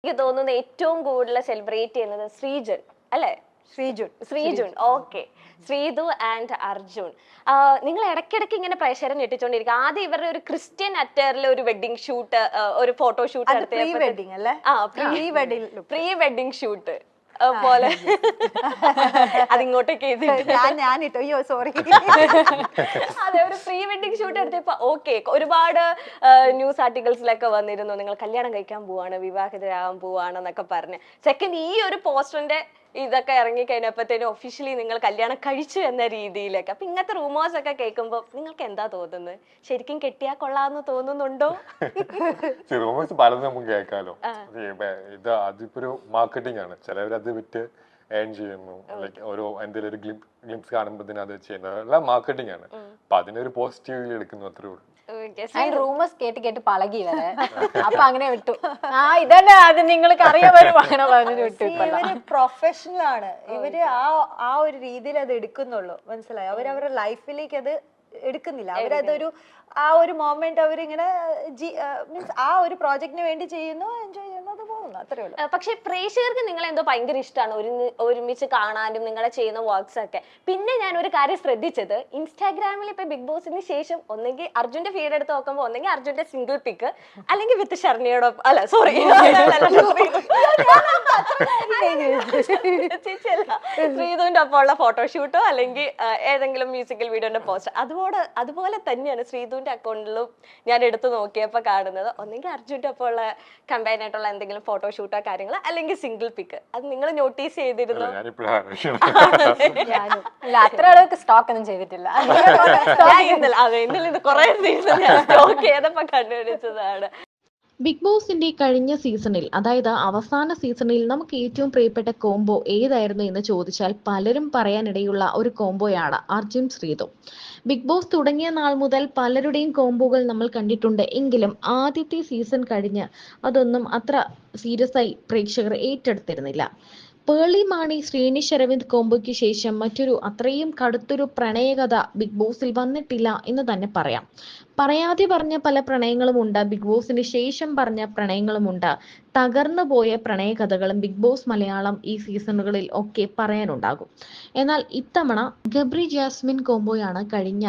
എനിക്ക് തോന്നുന്നു ഏറ്റവും കൂടുതൽ സെലിബ്രേറ്റ് ചെയ്യുന്നത് ശ്രീജൻ അല്ലേ? ശ്രീജുൻ ഓക്കെ. ശ്രീതു ആൻഡ് അർജുൻ, നിങ്ങൾ ഇടയ്ക്കിടയ്ക്ക് ഇങ്ങനെ പ്രേക്ഷകരെ ഞെട്ടിച്ചോണ്ടിരിക്കും. ആദ്യം ഇവരുടെ ഒരു ക്രിസ്ത്യൻ അറ്റയറിൽ ഒരു വെഡിങ് ഷൂട്ട്, ഒരു ഫോട്ടോഷൂട്ട് പ്രീ വെഡിങ് ഷൂട്ട് പോലെ അതിങ്ങോട്ടേക്ക് സോറി അതെ, ഒരു പ്രീ വെഡിങ് ഷൂട്ട് എടുത്തപ്പോ ഓക്കെ, ഒരുപാട് ന്യൂസ് ആർട്ടിക്കിൾസിലൊക്കെ വന്നിരുന്നു നിങ്ങൾ കല്യാണം കഴിക്കാൻ പോവാണ്, വിവാഹിതരാകാൻ പോവാണെന്നൊക്കെ പറഞ്ഞ്. സെക്കൻഡ്, ഈ ഒരു പോസ്റ്ററിന്റെ ഇതൊക്കെ ഇറങ്ങി കഴിഞ്ഞപ്പോഴത്തേനും ഒഫീഷ്യലി നിങ്ങൾ കല്യാണം കഴിച്ചു എന്ന രീതിയിലൊക്കെ. അപ്പൊ ഇങ്ങനത്തെ റൂമേഴ്സ് ഒക്കെ കേൾക്കുമ്പോ നിങ്ങൾക്ക് എന്താ തോന്നുന്നത്? ശരിക്കും കെട്ടിയാ കൊള്ളാന്ന് തോന്നുന്നുണ്ടോ? റൂമേഴ്സ് പലതും നമുക്ക് കേൾക്കാലോ. ഇത് അതിപ്പോ മാർക്കറ്റിംഗ് ആണ്. ചിലവരത് വിറ്റ് ഏൺ ചെയ്യുന്നു, ലൈക്ക് ഓരോ എന്തെങ്കിലും ഒരു ഗ്ലിംസ് കാണുമ്പോൾ അത് ചെയ്യുന്നത് എല്ലാം മാർക്കറ്റിംഗ് ആണ്. അപ്പൊ അതിനൊരു പോസിറ്റീവ് എടുക്കുന്നു, അത്രേ ഉള്ളൂ. റൂമേഴ്സ് കേട്ട് പളകി വരെ അപ്പൊ അങ്ങനെ വിട്ടു. ഇതന്നെ അത് നിങ്ങൾക്ക് അറിയാൻ വരും, അങ്ങനെ പറഞ്ഞു വിട്ടു. ഇവര് പ്രൊഫഷണൽ ആണ്, ഇവര് ആ ഒരു രീതിയിൽ അത് എടുക്കുന്നുള്ളൂ, മനസ്സിലായോ? അവരവരുടെ ലൈഫിലേക്ക് അത് എടുക്കുന്നില്ല. അവരതൊരു ആ ഒരു മൊമെന്റ് അവരിങ്ങനെ മീൻസ് ആ ഒരു പ്രോജക്റ്റിന് വേണ്ടി ചെയ്യുന്നു, എൻജോയ് ചെയ്യുന്നു, അത് പോകുന്നു, അത്രേ ഉള്ളൂ. പക്ഷെ പ്രേക്ഷകർക്ക് നിങ്ങൾ എന്തോ ഭയങ്കര ഇഷ്ടമാണ് ഒരുമിച്ച് കാണാനും നിങ്ങളെ ചെയ്യുന്ന വർക്ക്സ് ഒക്കെ. പിന്നെ ഞാൻ ഒരു കാര്യം ശ്രദ്ധിച്ചത്, ഇൻസ്റ്റാഗ്രാമിൽ ഇപ്പൊ ബിഗ് ബോസിന് ശേഷം ഒന്നെങ്കിൽ അർജുന്റെ ഫീഡ് എടുത്ത് നോക്കുമ്പോൾ ഒന്നെങ്കിൽ അർജുന്റെ സിംഗിൾ പിക്ക്, അല്ലെങ്കിൽ വിത്ത് ഷർണിയോടൊപ്പം, അല്ല സോറി ശ്രീധുവിന്റെ ഒപ്പം ഉള്ള ഫോട്ടോഷൂട്ടോ അല്ലെങ്കിൽ ഏതെങ്കിലും മ്യൂസിക്കൽ വീഡിയോന്റെ പോസ്റ്റ്, അതുപോലെ തന്നെയാണ് ശ്രീധുവിന്റെ അക്കൗണ്ടിലും ഞാൻ എടുത്തു നോക്കിയപ്പോ കാണുന്നത്. ഒന്നെങ്കിൽ അർജുന്റെ ഒപ്പം ഉള്ള കമ്പൈൻ ആയിട്ടുള്ള എന്തെങ്കിലും ഫോട്ടോഷൂട്ടോ കാര്യങ്ങളോ, അല്ലെങ്കിൽ സിംഗിൾ പിക്ക്. അത് നിങ്ങൾ നോട്ടീസ് ചെയ്തിരുന്നു? അത്ര അളவுக்கு സ്റ്റോക്ക് ഒന്നും ചെയ്തിട്ടില്ല. ഇത് കുറെ സ്റ്റോക്ക് ചെയ്തപ്പോ കണ്ടുപിടിച്ചതാണ്. ബിഗ് ബോസിന്റെ കഴിഞ്ഞ സീസണിൽ, അതായത് അവസാന സീസണിൽ നമുക്ക് ഏറ്റവും പ്രിയപ്പെട്ട കോംബോ ഏതായിരുന്നു എന്ന് ചോദിച്ചാൽ പലരും പറയാനിടയുള്ള ഒരു കോംബോയാണ് അർജുൻ ശ്രീതു. ബിഗ് ബോസ് തുടങ്ങിയ നാൾ മുതൽ പലരുടെയും കോംബോകൾ നമ്മൾ കണ്ടിട്ടുണ്ട്. എങ്കിലും ആദ്യത്തെ സീസൺ കഴിഞ്ഞ് അതൊന്നും അത്ര സീരിയസ് ആയി പ്രേക്ഷകർ ഏറ്റെടുത്തിരുന്നില്ല. പേളി മാണി ശ്രീനിഷ് അരവിന്ദ് കോംബോയ്ക്ക് ശേഷം മറ്റൊരു അത്രയും കടുത്തൊരു പ്രണയകഥ ബിഗ് ബോസിൽ വന്നിട്ടില്ല എന്ന് തന്നെ പറയാം. പറയാതെ പറഞ്ഞ പല പ്രണയങ്ങളുമുണ്ട്, ബിഗ് ബോസിന് ശേഷം പറഞ്ഞ പ്രണയങ്ങളുമുണ്ട്. തകർന്നു പോയ പ്രണയകഥകളും ബിഗ് ബോസ് മലയാളം ഈ സീസണുകളിൽ ഒക്കെ പറയാനുണ്ടാകും. എന്നാൽ ഇത്തവണ ഗബ്രി ജാസ്മിൻ കോംബോയാണ് കഴിഞ്ഞ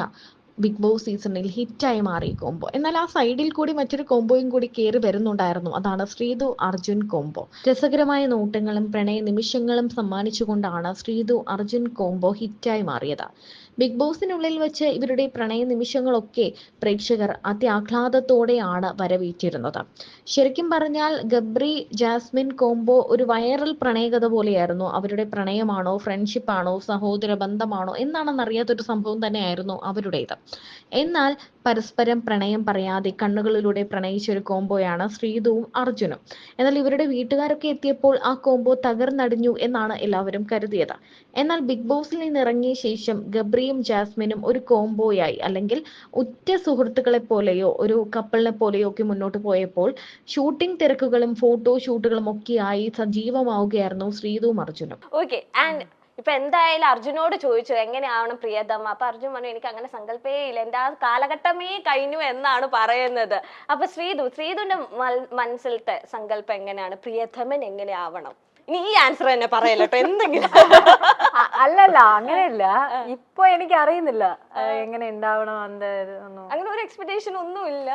ബിഗ് ബോസ് സീസണിൽ ഹിറ്റായി മാറിയ കോംബോ. എന്നാൽ ആ സൈഡിൽ കൂടി മറ്റൊരു കോംബോയും കൂടി കയറി വരുന്നുണ്ടായിരുന്നു. അതാണ് ശ്രീതു അർജുൻ കോംബോ. രസകരമായ നോട്ടങ്ങളും പ്രണയ നിമിഷങ്ങളും സമ്മാനിച്ചുകൊണ്ടാണ് ശ്രീതു അർജുൻ കോംബോ ഹിറ്റായി മാറിയത്. ബിഗ് ബോസിനുള്ളിൽ വെച്ച് ഇവരുടെ പ്രണയ നിമിഷങ്ങളൊക്കെ പ്രേക്ഷകർ അത്യാഹ്ലാദത്തോടെയാണ് വരവേറ്റിരുന്നത്. ശരിക്കും പറഞ്ഞാൽ ഗബ്രി ജാസ്മിൻ കോംബോ ഒരു വൈറൽ പ്രണയകഥ പോലെയായിരുന്നു. അവരുടെ പ്രണയമാണോ, ഫ്രണ്ട്ഷിപ്പാണോ, സഹോദര ബന്ധമാണോ എന്നാണെന്നറിയാത്തൊരു സംഭവം തന്നെയായിരുന്നു അവരുടേത്. എന്നാൽ പരസ്പരം പ്രണയം പറയാതെ കണ്ണുകളിലൂടെ പ്രണയിച്ചൊരു കോംബോയാണ് ശ്രീതുവും അർജുനും. എന്നാൽ ഇവരുടെ വീട്ടുകാരൊക്കെ എത്തിയപ്പോൾ ആ കോംബോ തകർന്നടിഞ്ഞു എന്നാണ് എല്ലാവരും കരുതിയത്. എന്നാൽ ബിഗ് ബോസിൽ നിന്ന് ഇറങ്ങിയ ശേഷം ഗബ്രിയും ജാസ്മിനും ഒരു കോംബോയായി, അല്ലെങ്കിൽ ഉറ്റ സുഹൃത്തുക്കളെ പോലെയോ ഒരു കപ്പിളിനെ പോലെയോ ഒക്കെ മുന്നോട്ട് പോയപ്പോൾ ഷൂട്ടിംഗ് തിരക്കുകളും ഫോട്ടോ ഷൂട്ടുകളും ഒക്കെയായി സജീവമാവുകയായിരുന്നു ശ്രീതുവും അർജുനും. ഓക്കെ, ആൻഡ് ഇപ്പൊ എന്തായാലും അർജുനോട് ചോദിച്ചു എങ്ങനെയാവണം പ്രിയതമ. അപ്പൊ അർജുൻ പറഞ്ഞു എനിക്ക് അങ്ങനെ സങ്കല്പേ ഇല്ല, എന്റെ ആ കാലഘട്ടമേ കഴിഞ്ഞു എന്നാണ് പറയുന്നത്. അപ്പൊ ശ്രീതുവിന്റെ മനസ്സിലത്തെ സങ്കല്പം എങ്ങനെയാണ്? പ്രിയതമൻ എങ്ങനെയാവണം? ഇനി ഈ ആൻസർ തന്നെ പറയല്ലോ എന്തെങ്കിലും. അല്ലല്ല, അങ്ങനെയല്ല. ഇപ്പൊ എനിക്ക് അറിയുന്നില്ല എങ്ങനെ ഉണ്ടാവണം, അങ്ങനെ ഒരു എക്സ്പെക്ടേഷൻ ഒന്നും ഇല്ല.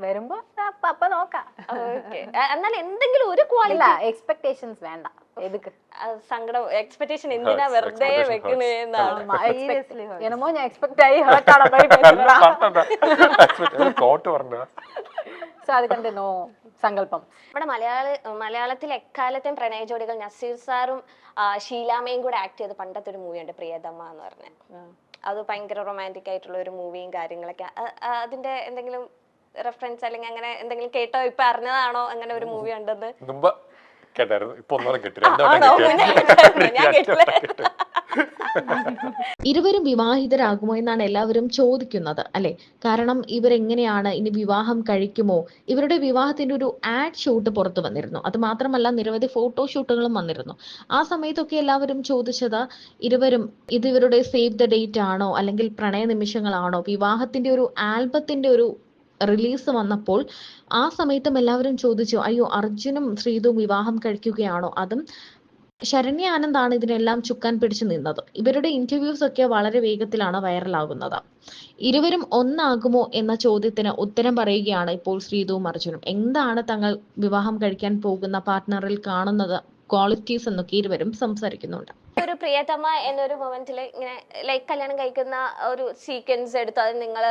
വരുമ്പോ അപ്പൊ നോക്കാം. എന്നാൽ എന്തെങ്കിലും ഒരു ക്വാളിറ്റി, എക്സ്പെക്ടേഷൻസ് വേണ്ട. സങ്കടം എക്സ്പെക്ടേഷൻ എന്തിനാ വെറുതെ വെക്കുന്നതെന്നാണ്. എന്നമോ ഞാൻ എക്സ്പെക്ട് ആയി അത് കണ്ടോ സങ്കല്പം. നമ്മുടെ മലയാളത്തിൽ എക്കാലത്തെയും പ്രണയ ജോഡികൾ നസീർ സാറും ഷീലാമയും കൂടെ ആക്ട് ചെയ്ത പണ്ടത്തെ ഒരു മൂവിയുണ്ട് പ്രിയതമ എന്ന് പറഞ്ഞ. അത് ഭയങ്കര റൊമാൻറ്റിക് ആയിട്ടുള്ള ഒരു മൂവിയും കാര്യങ്ങളൊക്കെ. അതിന്റെ എന്തെങ്കിലും റെഫറൻസ് അല്ലെങ്കിൽ അങ്ങനെ എന്തെങ്കിലും കേട്ടോ, ഇപ്പൊ അറിഞ്ഞതാണോ അങ്ങനെ ഒരു മൂവി ഉണ്ടെന്ന്? ഇരുവരും വിവാഹിതരാകുമോ എന്നാണ് എല്ലാവരും ചോദിക്കുന്നത്, അല്ലെ? കാരണം ഇവരെങ്ങനെയാണ് ഇനി വിവാഹം കഴിക്കുമോ? ഇവരുടെ വിവാഹത്തിന്റെ ഒരു ആഡ് ഷൂട്ട് പുറത്തു വന്നിരുന്നു. അത് മാത്രമല്ല നിരവധി ഫോട്ടോഷൂട്ടുകളും വന്നിരുന്നു. ആ സമയത്തൊക്കെ എല്ലാവരും ചോദിച്ചത് ഇരുവരും ഇത് ഇവരുടെ സേവ് ദ ഡേറ്റ് ആണോ, അല്ലെങ്കിൽ പ്രണയ നിമിഷങ്ങളാണോ, വിവാഹത്തിന്റെ ഒരു ആൽബത്തിന്റെ ഒരു റിലീസ് വന്നപ്പോൾ ആ സമയത്തും എല്ലാവരും ചോദിച്ചു, അയ്യോ അർജുനും ശ്രീതുവും വിവാഹം കഴിക്കുകയാണോ, അതും ശരണ്യ ആനന്ദാണ് ഇതിനെല്ലാം ചുക്കാൻ പിടിച്ചു നിന്നത്. ഇവരുടെ ഇന്റർവ്യൂസ് ഒക്കെ വളരെ വേഗത്തിലാണ് വൈറലാകുന്നത്. ഇരുവരും ഒന്നാകുമോ എന്ന ചോദ്യത്തിന് ഉത്തരം പറയുകയാണ് ഇപ്പോൾ ശ്രീതുവും അർജുനും. എന്താണ് തങ്ങൾ വിവാഹം കഴിക്കാൻ പോകുന്ന പാർട്ട്ണറിൽ കാണുന്നത് ക്വാളിറ്റീസ് എന്നൊക്കെ ഇരുവരും സംസാരിക്കുന്നുണ്ട്. ഒരു പ്രിയതമ എന്നൊരു മൊമെന്റിൽ ഇങ്ങനെ ലൈക്ക് കല്യാണം കഴിക്കുന്ന ഒരു സീക്വൻസ് എടുത്തു. അത് നിങ്ങൾ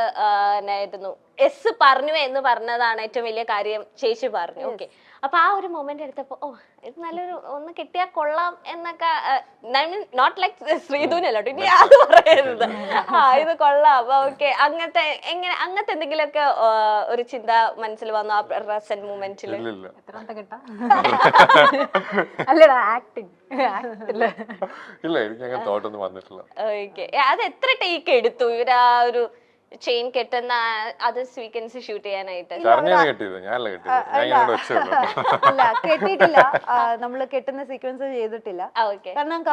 എന്നായിരുന്നു എസ് പറഞ്ഞു എന്ന് പറഞ്ഞതാണ് ഏറ്റവും വലിയ കാര്യം, ചേച്ചി പറഞ്ഞു. ഓക്കെ, അപ്പൊ ആ ഒരു മൊമെന്റ് എടുത്തപ്പോ ഓ ഇത് നല്ലൊരു ഒന്ന് കിട്ടിയാൽ കൊള്ളാം എന്നൊക്കെ, നോട്ട് ലൈക്ക് ശ്രീധുനല്ലോ ഇനി അത് പറയരുത്, ഇത് കൊള്ളാം ഓക്കെ അങ്ങനത്തെ അങ്ങനത്തെ എന്തെങ്കിലുമൊക്കെ ഒരു ചിന്ത മനസ്സിൽ വന്നു ആ പ്രസന്റ് മൊമെന്റിൽ? ഇല്ലില്ല. എത്രാമത്തെ കേട്ടാ അല്ലടാ ആക്ടിങ് ഇല്ല, എനിക്ക് അങ്ങനെ തോട്ടൊന്നും വന്നിട്ടില്ല. ഓക്കെ, അത് എത്ര ടേക്ക് എടുത്തു ഇവർ ആ ഒരു ചെയിൻ കെട്ടുന്ന അത് സീക്വൻസ് ഷൂട്ട് ചെയ്യാനായിട്ട്? ശരണ്യാണ് കെട്ടിയത്, ഞാനല്ല കെട്ടിയത്. ഞാൻ ഇങ്ങനെ വെച്ചോളൂ. അല്ല കെട്ടിയിട്ടില്ല, നമ്മള് കെട്ടുന്ന സീക്വൻസ് ചെയ്തിട്ടില്ല. ഓക്കെ, കാരണം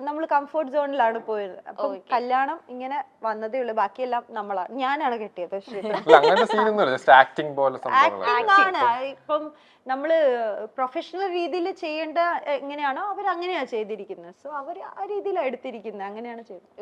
നമ്മള് കംഫോർട്ട് സോണിലാണ് പോയത്. അപ്പൊ കല്യാണം ഇങ്ങനെ വന്നതേ ഉള്ളൂ, ബാക്കിയെല്ലാം ഞാനാണ് കെട്ടിയത്. അങ്ങനത്തെ സീനൊന്നും ജസ്റ്റ് ആക്ടിങ് പോലെ സംഭവങ്ങളാണ്. ആണ് ഇപ്പം നമ്മള് പ്രൊഫഷണൽ രീതിയിൽ ചെയ്യേണ്ട എങ്ങനെയാണോ അവർ അങ്ങനെയാ ചെയ്തിരിക്കുന്നത്. സോ അവർ ആ രീതിയിലാണ് എടുത്തിരിക്കുന്നത്, അങ്ങനെയാണ് ചെയ്തത്.